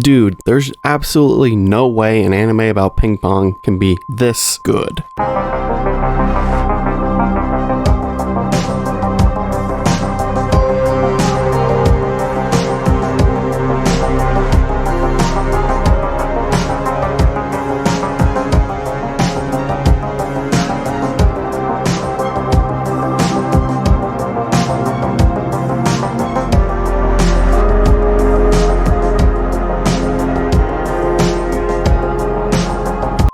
Dude, there's absolutely no way an anime about ping pong can be this good.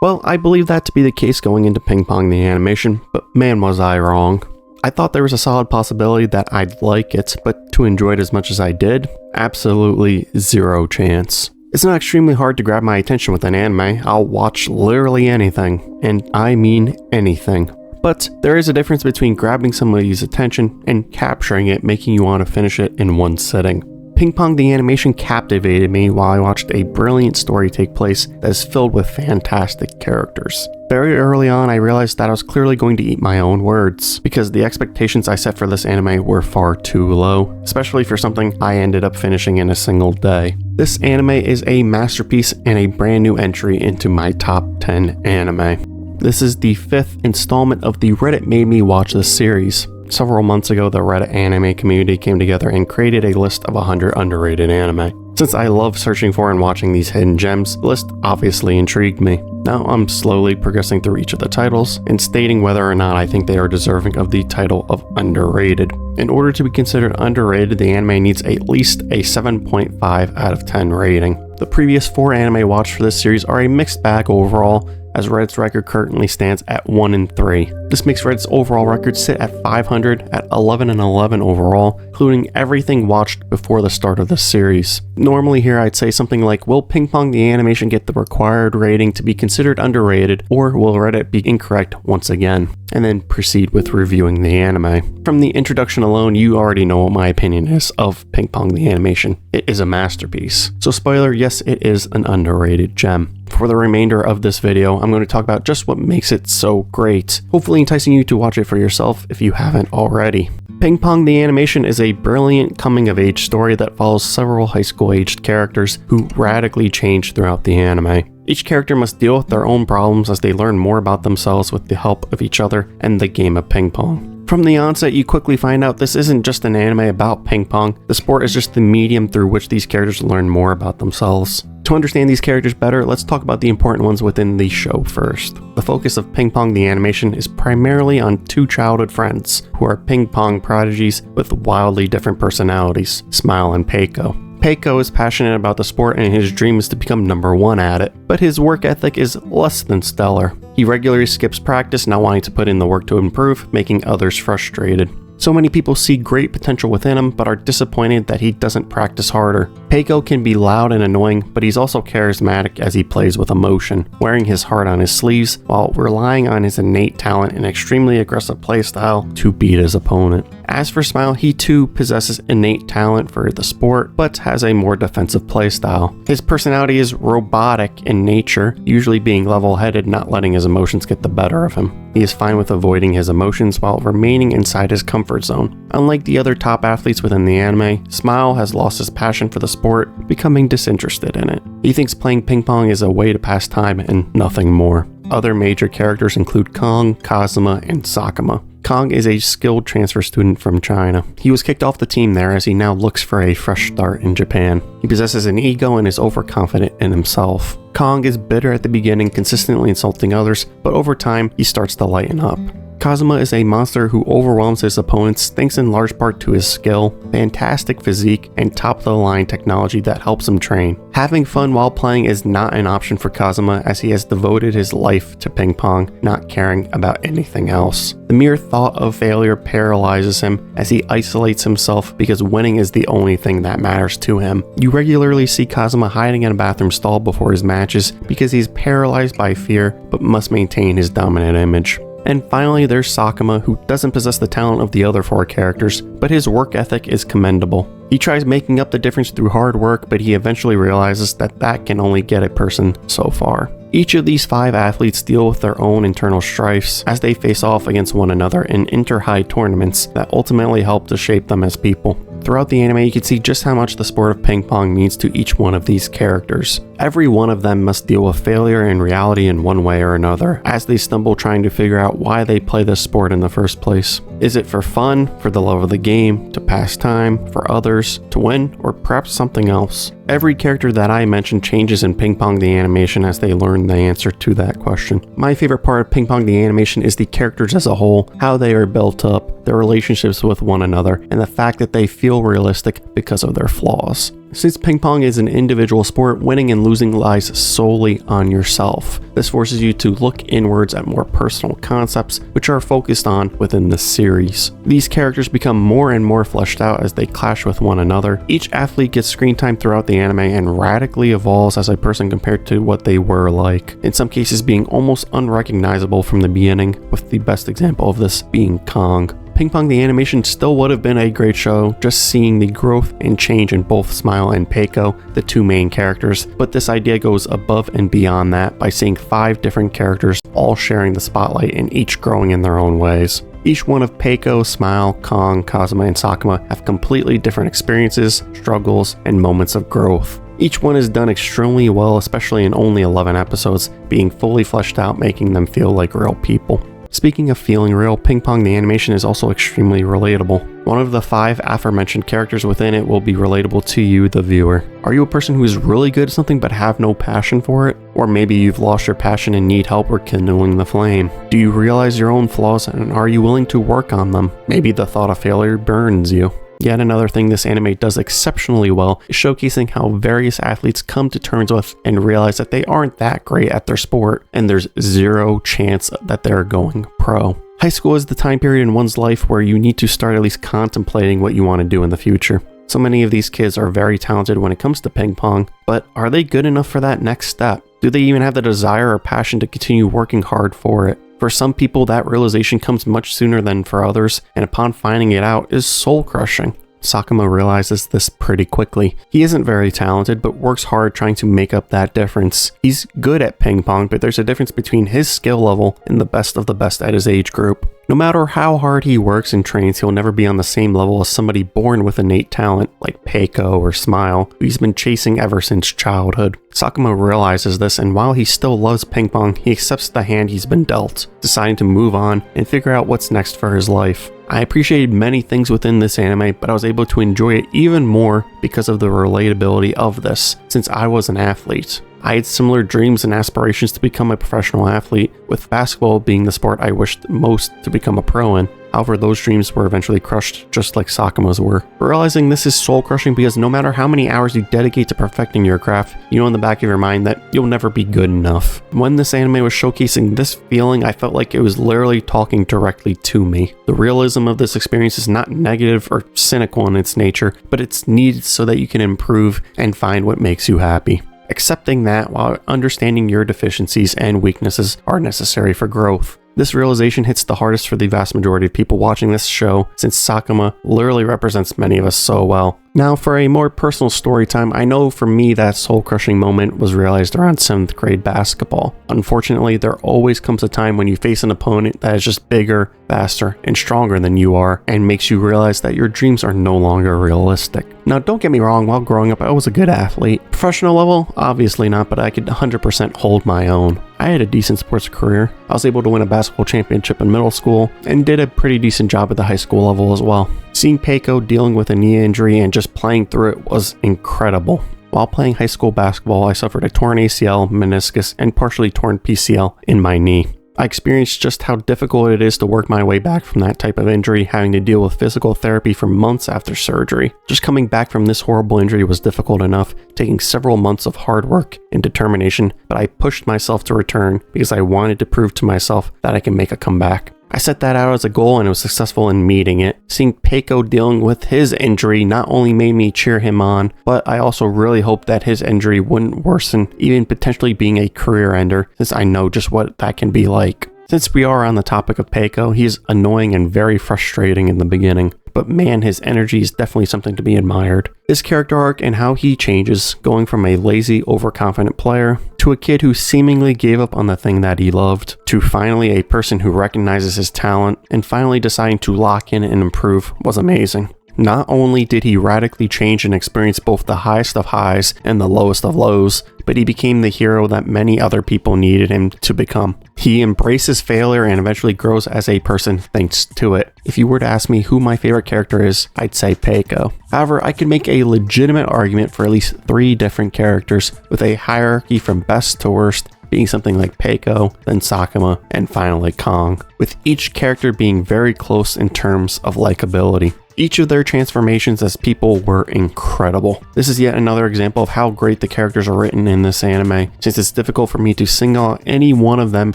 Well, I believe that to be the case going into Ping Pong the Animation, but man was I wrong. I thought there was a solid possibility that I'd like it, but to enjoy it as much as I did, absolutely zero chance. It's not extremely hard to grab my attention with an anime. I'll watch literally anything, and I mean anything. But there is a difference between grabbing somebody's attention and capturing it, making you want to finish it in one sitting. Ping Pong the Animation captivated me while I watched a brilliant story take place that is filled with fantastic characters. Very early on, I realized that I was clearly going to eat my own words, because the expectations I set for this anime were far too low, especially for something I ended up finishing in a single day. This anime is a masterpiece and a brand new entry into my top 10 anime. This is the 5th installment of the Reddit Made Me Watch This series. Several months ago, the Reddit anime community came together and created a list of 100 underrated anime. Since I love searching for and watching these hidden gems, the list obviously intrigued me. Now I'm slowly progressing through each of the titles and stating whether or not I think they are deserving of the title of underrated. In order to be considered underrated, the anime needs at least a 7.5 out of 10 rating. The previous 4 anime watched for this series are a mixed bag overall, as Reddit's record currently stands at 1-3. This makes Reddit's overall record sit at 500 at 11-11 overall, including everything watched before the start of the series. Normally here I'd say something like, will Ping Pong the Animation get the required rating to be considered underrated, or will Reddit be incorrect once again? And then proceed with reviewing the anime. From the introduction alone, you already know what my opinion is of Ping Pong the Animation. It is a masterpiece. So spoiler, yes, it is an underrated gem. For the remainder of this video, I'm going to talk about just what makes it so great, hopefully enticing you to watch it for yourself if you haven't already. Ping Pong the Animation is a brilliant coming-of-age story that follows several high school-aged characters who radically change throughout the anime. Each character must deal with their own problems as they learn more about themselves with the help of each other and the game of ping pong. From the onset, you quickly find out this isn't just an anime about ping pong. The sport is just the medium through which these characters learn more about themselves. To understand these characters better, let's talk about the important ones within the show first. The focus of Ping Pong the Animation is primarily on 2 childhood friends who are ping pong prodigies with wildly different personalities, Smile and Peco. Peco is passionate about the sport and his dream is to become number 1 at it, but his work ethic is less than stellar. He regularly skips practice, not wanting to put in the work to improve, making others frustrated. So many people see great potential within him, but are disappointed that he doesn't practice harder. Peco can be loud and annoying, but he's also charismatic as he plays with emotion, wearing his heart on his sleeves while relying on his innate talent and extremely aggressive playstyle to beat his opponent. As for Smile, he too possesses innate talent for the sport, but has a more defensive playstyle. His personality is robotic in nature, usually being level-headed, not letting his emotions get the better of him. He is fine with avoiding his emotions while remaining inside his comfort zone. Unlike the other top athletes within the anime, Smile has lost his passion for the sport, becoming disinterested in it. He thinks playing ping pong is a way to pass time and nothing more. Other major characters include Kong, Kazuma, and Sakuma. Kong is a skilled transfer student from China. He was kicked off the team there as he now looks for a fresh start in Japan. He possesses an ego and is overconfident in himself. Kong is bitter at the beginning, consistently insulting others, but over time, he starts to lighten up. Kazuma is a monster who overwhelms his opponents thanks in large part to his skill, fantastic physique, and top-of-the-line technology that helps him train. Having fun while playing is not an option for Kazuma as he has devoted his life to ping pong, not caring about anything else. The mere thought of failure paralyzes him as he isolates himself because winning is the only thing that matters to him. You regularly see Kazuma hiding in a bathroom stall before his matches because he's paralyzed by fear but must maintain his dominant image. And finally, there's Sakuma, who doesn't possess the talent of the other 4 characters, but his work ethic is commendable. He tries making up the difference through hard work, but he eventually realizes that that can only get a person so far. Each of these 5 athletes deal with their own internal strifes as they face off against one another in inter-high tournaments that ultimately help to shape them as people. Throughout the anime, you can see just how much the sport of ping pong means to each one of these characters. Every one of them must deal with failure in reality in one way or another, as they stumble trying to figure out why they play this sport in the first place. Is it for fun, for the love of the game, to pass time, for others, to win, or perhaps something else? Every character that I mentioned changes in Ping Pong the Animation as they learn the answer to that question. My favorite part of Ping Pong the Animation is the characters as a whole, how they are built up, their relationships with one another, and the fact that they feel realistic because of their flaws. Since ping pong is an individual sport, winning and losing lies solely on yourself. This forces you to look inwards at more personal concepts, which are focused on within the series. These characters become more and more fleshed out as they clash with one another. Each athlete gets screen time throughout the anime and radically evolves as a person compared to what they were like, in some cases being almost unrecognizable from the beginning, with the best example of this being Kong. Ping Pong the Animation still would have been a great show, just seeing the growth and change in both Smile and Peco, the two main characters, but this idea goes above and beyond that by seeing 5 different characters all sharing the spotlight and each growing in their own ways. Each one of Peco, Smile, Kong, Kazuma, and Sakuma have completely different experiences, struggles, and moments of growth. Each one is done extremely well, especially in only 11 episodes, being fully fleshed out, making them feel like real people. Speaking of feeling real, Ping Pong the Animation is also extremely relatable. One of the 5 aforementioned characters within it will be relatable to you, the viewer. Are you a person who is really good at something but have no passion for it? Or maybe you've lost your passion and need help rekindling the flame? Do you realize your own flaws and are you willing to work on them? Maybe the thought of failure burns you. Yet another thing this anime does exceptionally well is showcasing how various athletes come to terms with and realize that they aren't that great at their sport, and there's zero chance that they're going pro. High school is the time period in one's life where you need to start at least contemplating what you want to do in the future. So many of these kids are very talented when it comes to ping pong, but are they good enough for that next step? Do they even have the desire or passion to continue working hard for it? For some people, that realization comes much sooner than for others, and upon finding it out is soul-crushing. Sakuma realizes this pretty quickly. He isn't very talented, but works hard trying to make up that difference. He's good at ping pong, but there's a difference between his skill level and the best of the best at his age group. No matter how hard he works and trains, he'll never be on the same level as somebody born with innate talent, like Peco or Smile, who he's been chasing ever since childhood. Sakuma realizes this, and while he still loves ping pong, he accepts the hand he's been dealt, deciding to move on and figure out what's next for his life. I appreciated many things within this anime, but I was able to enjoy it even more because of the relatability of this, since I was an athlete. I had similar dreams and aspirations to become a professional athlete, with basketball being the sport I wished most to become a pro in. However, those dreams were eventually crushed, just like Sakuma's were. Realizing this is soul-crushing because no matter how many hours you dedicate to perfecting your craft, you know in the back of your mind that you'll never be good enough. When this anime was showcasing this feeling, I felt like it was literally talking directly to me. The realism of this experience is not negative or cynical in its nature, but it's needed so that you can improve and find what makes you happy. Accepting that while understanding your deficiencies and weaknesses are necessary for growth. This realization hits the hardest for the vast majority of people watching this show, since Sakuma literally represents many of us so well. Now, for a more personal story time, I know for me that soul-crushing moment was realized around 7th grade basketball. Unfortunately, there always comes a time when you face an opponent that is just bigger, faster, and stronger than you are, and makes you realize that your dreams are no longer realistic. Now, don't get me wrong, while growing up, I was a good athlete. Professional level? Obviously not, but I could 100% hold my own. I had a decent sports career. I was able to win a basketball championship in middle school, and did a pretty decent job at the high school level as well. Seeing Peco dealing with a knee injury and just playing through it was incredible. While playing high school basketball, I suffered a torn ACL, meniscus, and partially torn PCL in my knee. I experienced just how difficult it is to work my way back from that type of injury, having to deal with physical therapy for months after surgery. Just coming back from this horrible injury was difficult enough, taking several months of hard work and determination, but I pushed myself to return because I wanted to prove to myself that I can make a comeback. I set that out as a goal and was successful in meeting it. Seeing Peco dealing with his injury not only made me cheer him on, but I also really hoped that his injury wouldn't worsen, even potentially being a career ender, since I know just what that can be like. Since we are on the topic of Peco, he's annoying and very frustrating in the beginning, but man, his energy is definitely something to be admired. His character arc and how he changes, going from a lazy, overconfident player to a kid who seemingly gave up on the thing that he loved, to finally a person who recognizes his talent, and finally deciding to lock in and improve was amazing. Not only did he radically change and experience both the highest of highs and the lowest of lows, but he became the hero that many other people needed him to become. He embraces failure and eventually grows as a person thanks to it. If you were to ask me who my favorite character is, I'd say Peco. However, I could make a legitimate argument for at least 3 different characters with a hierarchy from best to worst, being something like Peco, then Sakuma, and finally Kong, with each character being very close in terms of likability. Each of their transformations as people were incredible. This is yet another example of how great the characters are written in this anime, since it's difficult for me to single out any one of them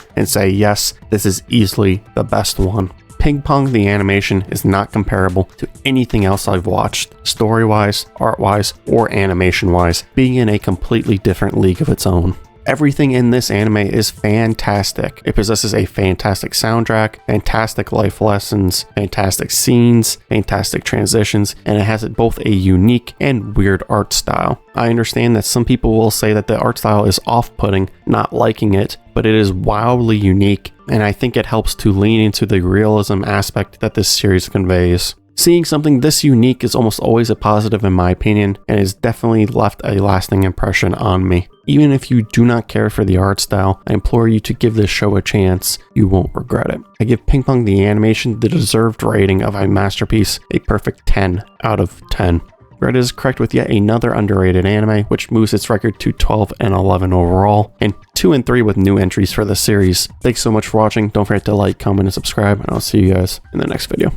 and say, yes, this is easily the best one. Pong the Animation is not comparable to anything else I've watched, story-wise, art-wise, or animation-wise, being in a completely different league of its own. Everything in this anime is fantastic. It possesses a fantastic soundtrack, fantastic life lessons, fantastic scenes, fantastic transitions, and it has both a unique and weird art style. I understand that some people will say that the art style is off-putting, not liking it, but it is wildly unique, and I think it helps to lean into the realism aspect that this series conveys. Seeing something this unique is almost always a positive in my opinion, and has definitely left a lasting impression on me. Even if you do not care for the art style, I implore you to give this show a chance. You won't regret it. I give Pong the Animation the deserved rating of a masterpiece, a perfect 10 out of 10. Reddit is correct with yet another underrated anime, which moves its record to 12 and 11 overall, and 2 and 3 with new entries for the series. Thanks so much for watching. Don't forget to like, comment, and subscribe, and I'll see you guys in the next video.